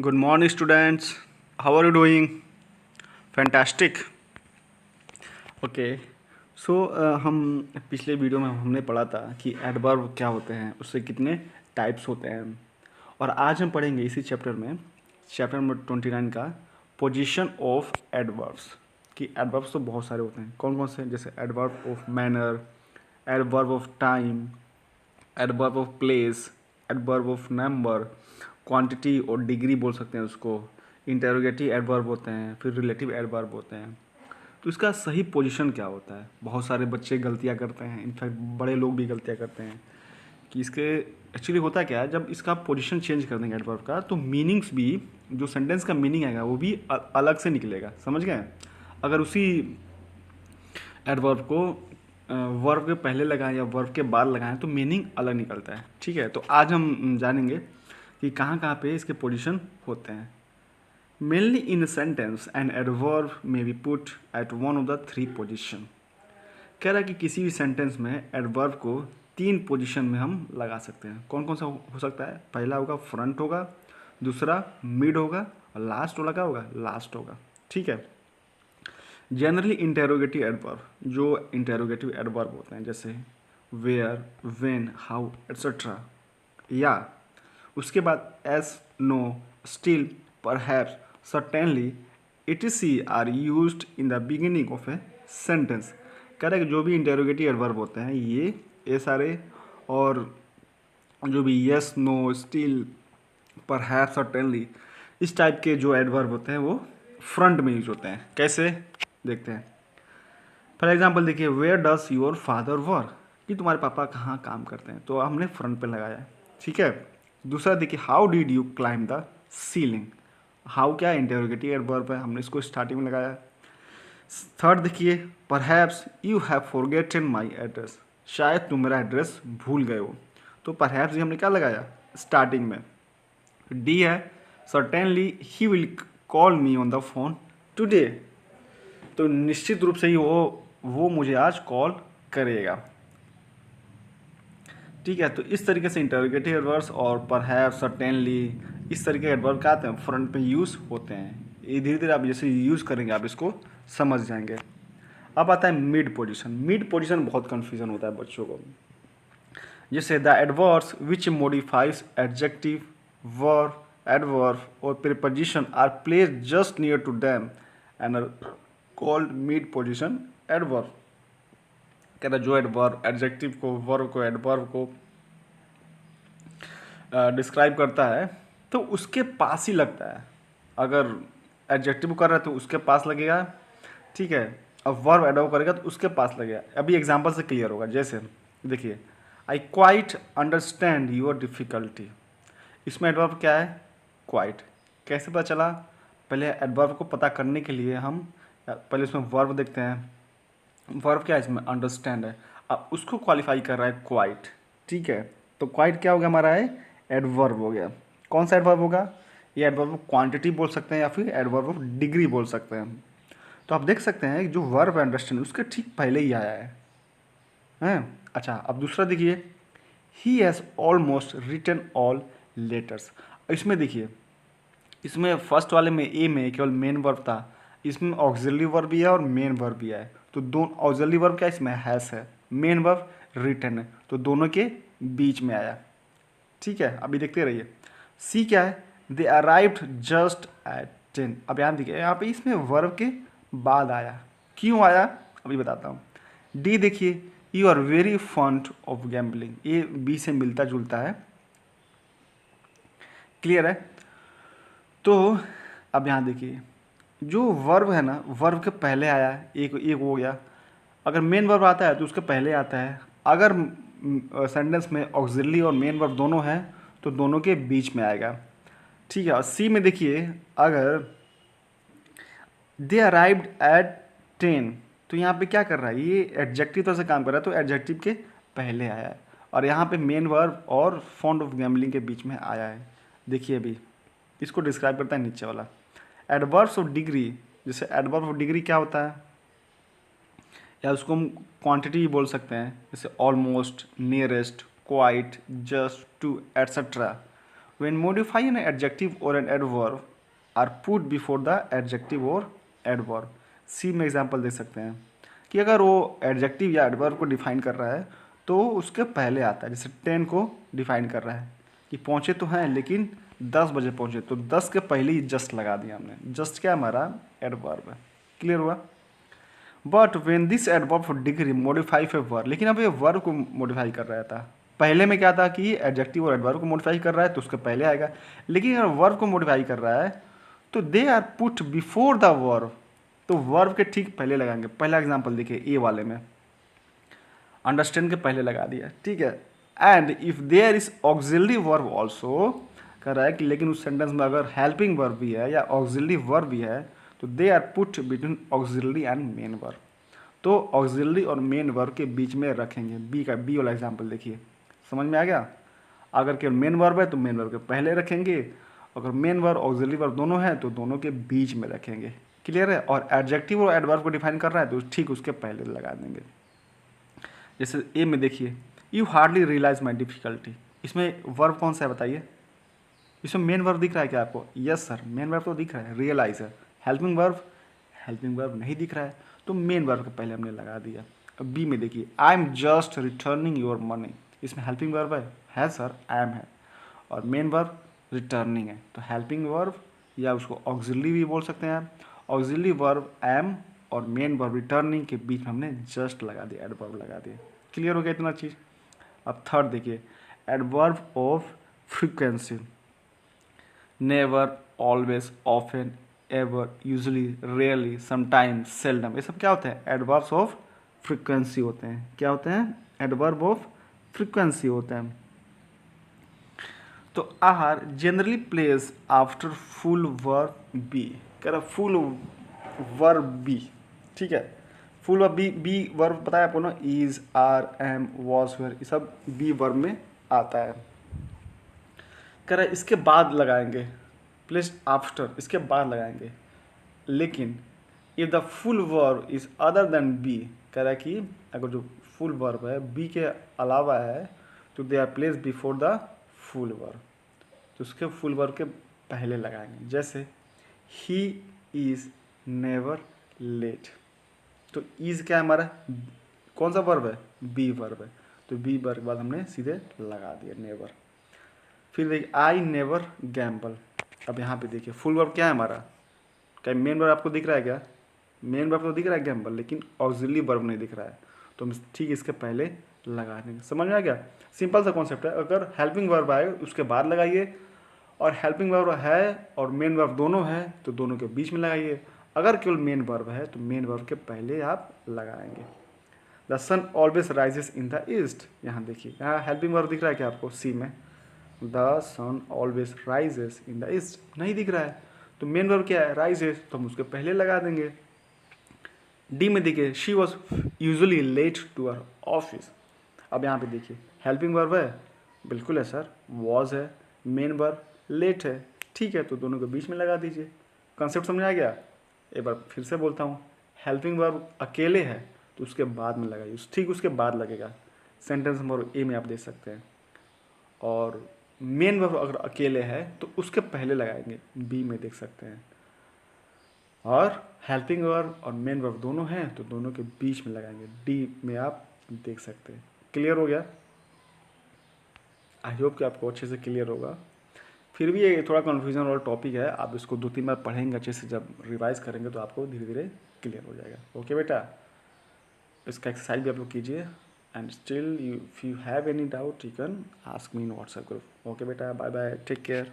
Good morning, students. How are you doing? Fantastic. Okay so हम पिछले video में हमने पढ़ा था कि एडवर्ब क्या होते हैं, उससे कितने टाइप्स होते हैं। और आज हम पढ़ेंगे इसी चैप्टर में, चैप्टर नंबर 29 का पोजीशन ऑफ एडवर्ब्स। कि एडवर्ब्स तो बहुत सारे होते हैं, कौन कौन से, जैसे adverb of manner, adverb of time, adverb of place, adverb of number, quantity और डिग्री बोल सकते हैं उसको, इंटेरोगेटिव एडवर्ब होते हैं, फिर रिलेटिव एडवर्ब होते हैं। तो इसका सही पोजीशन क्या होता है? बहुत सारे बच्चे गलतियां करते हैं, इनफैक्ट बड़े लोग भी गलतियां करते हैं कि इसके एक्चुअली होता क्या है, जब इसका पोजीशन चेंज कर देंगे एडवर्ब का, तो मीनिंग्स भी, जो सेंटेंस का मीनिंग आएगा वो भी अलग से निकलेगा। समझ गए? अगर उसी एडवर्ब को वर्ब के पहले लगाएं या वर्ब के बाद लगाएं तो मीनिंग अलग निकलता है। ठीक है, तो आज हम जानेंगे कि कहाँ कहाँ पे इसके पोजीशन होते हैं। Mainly in sentence and adverb में be put at one of the three position. कह रहा है कि किसी भी सेंटेंस में एडवर्ब को 3 पोजीशन में हम लगा सकते हैं। कौन कौन सा हो सकता है? पहला होगा फ्रंट होगा, दूसरा मिड होगा, और लास्ट वाला क्या होगा? लास्ट होगा। ठीक है। जनरली इंटेरोगेटिव एडवर्ब, जो इंटेरोगेटिव एडवर्ब होते हैं, जैसे वेयर, व्हेन, हाउ एट्सेट्रा, या उसके बाद yes, no, still, perhaps, certainly, etc are used in the beginning of a sentence. कह रहा है कि जो भी इंटेरोगेटिव एडवर्ब होते हैं ये सारे, और जो भी yes, no, still, perhaps, certainly, इस टाइप के जो एडवर्ब होते हैं वो फ्रंट में यूज होते हैं। कैसे? देखते हैं। फॉर एग्जाम्पल देखिए, where does your father work, कि तुम्हारे पापा कहाँ काम करते हैं, तो हमने फ्रंट पे लगाया है। ठीक है। दूसरा देखिए, how did you climb the ceiling, how क्या इंटेरोगेटिव एडवर्ब है, हमने इसको स्टार्टिंग में लगाया। थर्ड देखिए, perhaps you have forgotten my address, शायद तुम मेरा एड्रेस भूल गए हो, तो परहैप्स हमने क्या लगाया? स्टार्टिंग में। डी है, certainly he will call me on the phone today, तो निश्चित रूप से ही वो मुझे आज कॉल करेगा। ठीक है, तो इस तरीके से इंटरोगेटिव एडवर्ब्स और परहैप्स, सर्टेनली, इस तरीके के एडवर्ब क्या आते हैं? फ्रंट पे यूज़ होते हैं। ये धीरे धीरे आप जैसे यूज़ करेंगे आप इसको समझ जाएंगे। अब आता है मिड पोजीशन। मिड पोजीशन बहुत कन्फ्यूजन होता है बच्चों को। जैसे the adverbs which modifies adjective, verb, adverb और preposition are placed just near to them and are called mid position adverb. कहता है जो एडवर्ब एडजेक्टिव को, वर्ब को, एडवर्ब को डिस्क्राइब करता है तो उसके पास ही लगता है। अगर एडजेक्टिव कर रहा है तो उसके पास लगेगा। ठीक है। अब वर्ब एडवर्ब करेगा तो उसके पास लगेगा। अभी एग्जांपल से क्लियर होगा। जैसे देखिए, I quite understand your difficulty, इसमें एडवर्ब क्या है? क्वाइट। कैसे पता चला? पहले एडवर्ब को पता करने के लिए हम पहले उसमें वर्ब देखते हैं। वर्ब क्या है इसमें? अंडरस्टैंड है। अब उसको क्वालिफाई कर रहा है क्वाइट। ठीक है, तो क्वाइट क्या हो गया हमारा? है एडवर्ब हो गया। कौन सा एडवर्ब होगा? ये एडवर्ब क्वांटिटी बोल सकते हैं या फिर एडवर्ब ऑफ डिग्री बोल सकते हैं। तो आप देख सकते हैं जो वर्ब अंडरस्टैंड उसके ठीक पहले ही आया है। हैं? अच्छा, अब दूसरा देखिए, he has almost written all letters. इसमें देखिए, इसमें फर्स्ट वाले में ए में केवल मेन वर्ब था, इसमें ऑक्सिलरी वर्ब भी है और मेन वर्ब भी है। तो दोनों ऑक्सिलरी वर्ब क्या इसमें? हैस है। मेन वर्ब रिटन है, तो दोनों के बीच में आया। ठीक है, अभी देखते रहिए। सी क्या है? दे अराइव्ड जस्ट एट 10। अब यहाँ देखिए, यहाँ पे इसमें वर्ब के बाद आया। क्यों आया अभी बताता हूँ। डी देखिए, you are very fond of gambling, ये बी से मिलता जुलता है। क्लियर है? तो अब यहाँ देखिए, जो वर्ब है ना, वर्ब के पहले आया है, एक एक हो गया। अगर मेन वर्ब आता है तो उसके पहले आता है। अगर सेंटेंस में ऑक्सिलरी और मेन वर्ब दोनों हैं तो दोनों के बीच में आएगा। ठीक है। और सी में देखिए, अगर दे अराइव्ड एट 10, तो यहाँ पे क्या कर रहा है? ये एडजेक्टिव तरह से काम कर रहा है, तो एडजेक्टिव के पहले आया है। और यहाँ पे मेन वर्ब और फॉन्ड ऑफ गैम्बलिंग के बीच में आया है। देखिए अभी इसको डिस्क्राइब करता है नीचे वाला। एडवर्ब्स ऑफ डिग्री, जैसे एडवर्ब ऑफ डिग्री क्या होता है, या उसको हम क्वांटिटी भी बोल सकते हैं, जैसे almost, nearest, quite, just, too, etcetera. When modify an adjective और an adverb are put before the adjective और एडवर्ब। सी में एग्जाम्पल दे सकते हैं कि अगर वो एडजेक्टिव या एडवर्ब को डिफाइन कर रहा है तो उसके पहले आता है। जैसे 10 को डिफाइन कर रहा है कि पहुँचे तो हैं लेकिन 10 बजे पहुँचे, तो 10 के पहले ही जस्ट लगा दिया हमने। जस्ट क्या हमारा एडवर्ब है। क्लियर हुआ। But when this adverb for degree modify a verb, लेकिन अब ये वर्ब को मॉडिफाई कर रहा था। पहले में क्या था कि एडजेक्टिव और एडवर्ब को मॉडिफाई कर रहा है तो उसके पहले आएगा, लेकिन अगर वर्ब को मॉडिफाई कर रहा है तो they are put before the verb, तो वर्ब के ठीक पहले लगाएंगे। पहला एग्जांपल देखिए ए वाले में अंडरस्टैंड के पहले लगा दिया, ठीक है। And if there is auxiliary verb also, कर रहा है कि लेकिन उस सेंटेंस में अगर हेल्पिंग वर्ब भी है या ऑक्सिलरी वर्ब भी है तो they are put between auxiliary and main verb, तो ऑक्सिलरी और मेन वर्ब के बीच में रखेंगे। बी वाला एग्जाम्पल देखिए, समझ में आ गया। अगर केवल मेन वर्ब है तो मेन वर्ब के पहले रखेंगे, अगर मेन वर्ब ऑक्सिलरी वर्ब दोनों है तो दोनों के बीच में रखेंगे। क्लियर है। और एडजेक्टिव और एडवर्ब को डिफाइन कर रहा है तो ठीक उसके पहले लगा देंगे। जैसे ए में देखिए, you hardly realise my difficulty, इसमें वर्ब कौन सा है बताइए। इसमें मेन वर्ब दिख रहा है क्या आपको? यस सर, मेन वर्ब तो दिख रहा है, रियलाइज है। हेल्पिंग वर्ब नहीं दिख रहा है तो मेन वर्ब के पहले हमने लगा दिया। अब बी में देखिए, I am just returning your money, इसमें हेल्पिंग वर्ब है सर, आई एम है, और मेन वर्ब रिटर्निंग है। तो हेल्पिंग वर्ब या उसको ऑक्सिलरी भी बोल सकते हैं आप। ऑक्सिलरी वर्ब एम और मेन वर्ब रिटर्निंग के बीच में हमने जस्ट लगा दिया, एडवर्ब लगा दिया। क्लियर हो गया इतना चीज़। अब थर्ड देखिए, adverb of frequency, never, always, often, ever, usually, rarely, sometimes, seldom, ये सब क्या होते हैं? एडवर्ब्स ऑफ फ्रीक्वेंसी होते हैं। क्या होते हैं? एडवर्ब ऑफ फ्रीक्वेंसी होते हैं। तो are generally placed after full verb be, कह रहा फुल वर्ब बी, ठीक है। फुल वर्ब बी वर्ब बताया आपको ना, is, are, am, was, were, ये सब बी वर्ब में आता है। कह रहा है इसके बाद लगाएंगे, प्लेस आफ्टर, इसके बाद लगाएंगे। लेकिन if the full verb is other than be, कह रहा है कि अगर जो फुल वर्ब है बी के अलावा है तो they are placed before the full verb, तो उसके फुल वर्ब के पहले लगाएंगे। जैसे ही इज नेवर लेट, तो इज क्या है हमारा, कौन सा वर्ब है? बी वर्ब है, तो बी वर्ब के बाद हमने सीधे लगा दिया नेवर। फिर देखिए, आई नेवर गैम्बल, अब यहाँ पे देखिए फुल वर्ब क्या है हमारा, क्या मेन वर्ब आपको दिख रहा है क्या? मेन वर्ब तो दिख रहा है गैम्बल, लेकिन ऑक्सिलरी वर्ब नहीं दिख रहा है, तो हम ठीक इसके पहले लगा देंगे। समझ में आ गया? सिंपल सा कॉन्सेप्ट है। अगर हेल्पिंग वर्ब आए उसके बाद लगाइए, और हेल्पिंग वर्ब है और मेन वर्ब दोनों है तो दोनों के बीच में लगाइए। अगर केवल मेन वर्ब है तो मेन वर्ब के पहले आप लगाएंगे। The sun always rises in the east, यहाँ देखिए, यहाँ हेल्पिंग वर्ब दिख रहा है क्या आपको? सी में the sun always rises in the east नहीं दिख रहा है, तो मेन वर्ब क्या है? राइजेस, तो हम उसके पहले लगा देंगे। डी में देखिए, she was usually late to our office, अब यहाँ पे देखिए हेल्पिंग वर्ब है, बिल्कुल है सर, वॉज है, मेन वर्ब लेट है, ठीक है, तो दोनों के बीच में लगा दीजिए। कॉन्सेप्ट समझ आ गया? एक बार फिर से बोलता हूँ, हेल्पिंग वर्ब अकेले है तो उसके बाद में लगाइए, ठीक उसके बाद लगेगा। सेंटेंस नंबर ए में आप देख सकते हैं। और मेन वर्ब अगर अकेले है तो उसके पहले लगाएंगे, बी में देख सकते हैं। और हेल्पिंग वर्ब और मेन वर्ब दोनों हैं तो दोनों के बीच में लगाएंगे, डी में आप देख सकते हैं। क्लियर हो गया? आई होप कि आपको अच्छे से क्लियर होगा। फिर भी ये थोड़ा कन्फ्यूजन वाला टॉपिक है, आप इसको 2-3 बार पढ़ेंगे अच्छे से, जब रिवाइज करेंगे तो आपको धीरे धीरे क्लियर हो जाएगा। ओके बेटा, इसका एक्सरसाइज भी आप लोग कीजिए, and still if you have any doubt you can ask me in WhatsApp group. Okay बेटा, बाय बाय, टेक केयर।